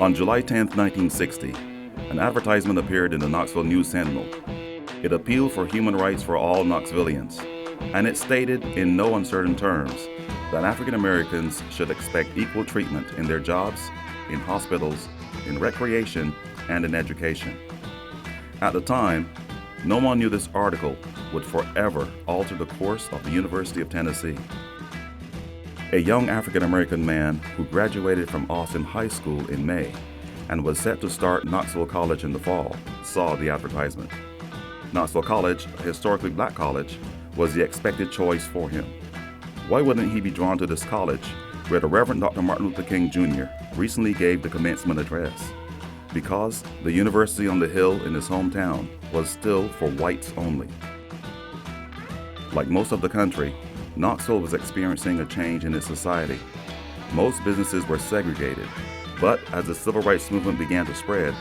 On July 10, 1960, an advertisement appeared in the Knoxville News Sentinel. It appealed for human rights for all Knoxvillians, and it stated in no uncertain terms that African Americans should expect equal treatment in their jobs, in hospitals, in recreation, and in education. At the time, no one knew this article would forever alter the course of the University of Tennessee. A young African American man who graduated from Austin High School in May and was set to start Knoxville College in the fall saw the advertisement. Knoxville College, a historically black college, was the expected choice for him. Why wouldn't he be drawn to this college where the Reverend Dr. Martin Luther King Jr. recently gave the commencement address? Because the university on the hill in his hometown was still for whites only. Like most of the country, Knoxville was experiencing a change in its society. Most businesses were segregated, but as the civil rights movement began to spread,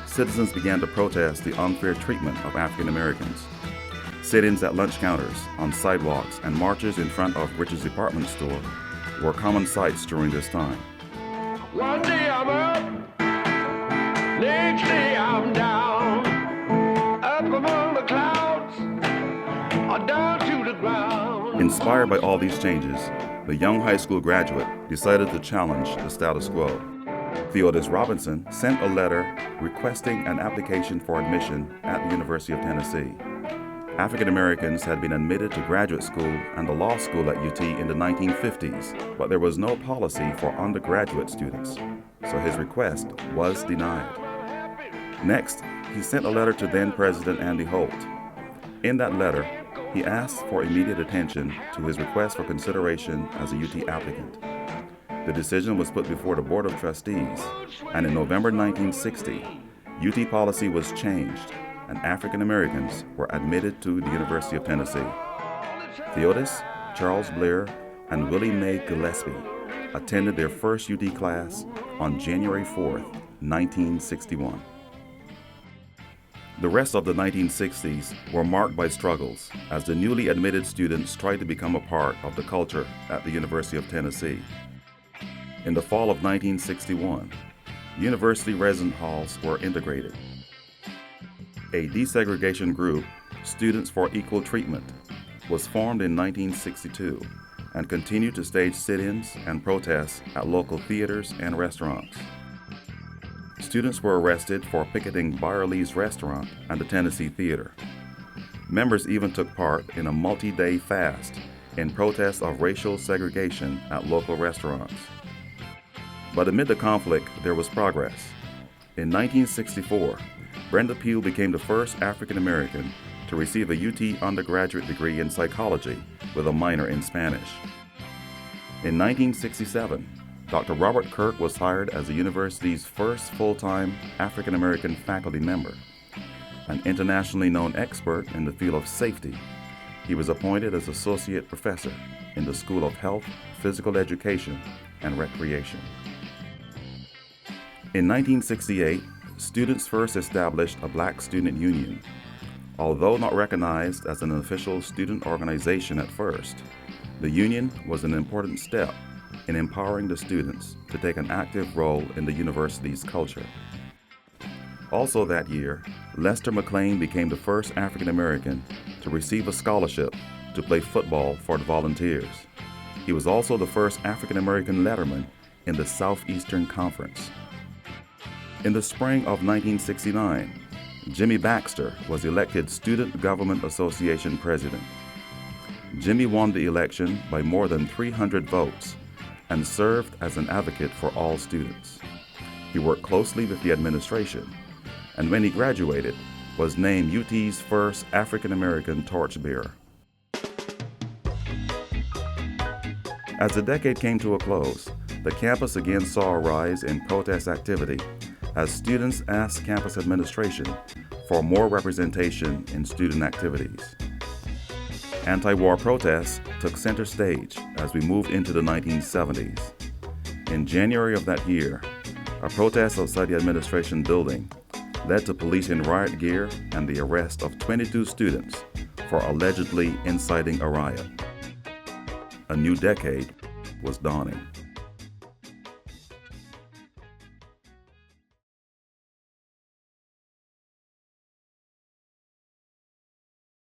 citizens began to protest the unfair treatment of African Americans. Sit-ins at lunch counters, on sidewalks, and marches in front of Richard's department store were common sights during this time. One day I'm up, next day I'm down, up among the clouds, or down to the ground. Inspired by all these changes, the young high school graduate decided to challenge the status quo. Theodis Robinson sent a letter requesting an application for admission at the University of Tennessee. African Americans had been admitted to graduate school and the law school at UT in the 1950s, but there was no policy for undergraduate students, so his request was denied. Next, he sent a letter to then-President Andy Holt. In that letter, he asked for immediate attention to his request for consideration as a UT applicant. The decision was put before the Board of Trustees, and in November 1960, UT policy was changed, and African Americans were admitted to the University of Tennessee. Theodis, Charles Blair, and Willie Mae Gillespie attended their first UT class on January 4, 1961. The rest of the 1960s were marked by struggles as the newly admitted students tried to become a part of the culture at the University of Tennessee. In the fall of 1961, university resident halls were integrated. A desegregation group, Students for Equal Treatment, was formed in 1962 and continued to stage sit-ins and protests at local theaters and restaurants. Students were arrested for picketing Byerly's restaurant and the Tennessee Theater. Members even took part in a multi-day fast in protest of racial segregation at local restaurants. But amid the conflict, there was progress. In 1964, Brenda Peel became the first African American to receive a UT undergraduate degree in psychology with a minor in Spanish. In 1967, Dr. Robert Kirk was hired as the university's first full-time African American faculty member. An internationally known expert in the field of safety, he was appointed as associate professor in the School of Health, Physical Education, and Recreation. In 1968, students first established a Black Student Union. Although not recognized as an official student organization at first, the union was an important step in empowering the students to take an active role in the university's culture. Also that year, Lester McLean became the first African American to receive a scholarship to play football for the Volunteers. He was also the first African American letterman in the Southeastern Conference. In the spring of 1969, Jimmy Baxter was elected Student Government Association president. Jimmy won the election by more than 300 votes and served as an advocate for all students. He worked closely with the administration, and when he graduated, was named UT's first African American torchbearer. As the decade came to a close, the campus again saw a rise in protest activity as students asked campus administration for more representation in student activities. Anti-war protests took center stage as we moved into the 1970s. In January of that year, a protest outside the administration building led to police in riot gear and the arrest of 22 students for allegedly inciting a riot. A new decade was dawning.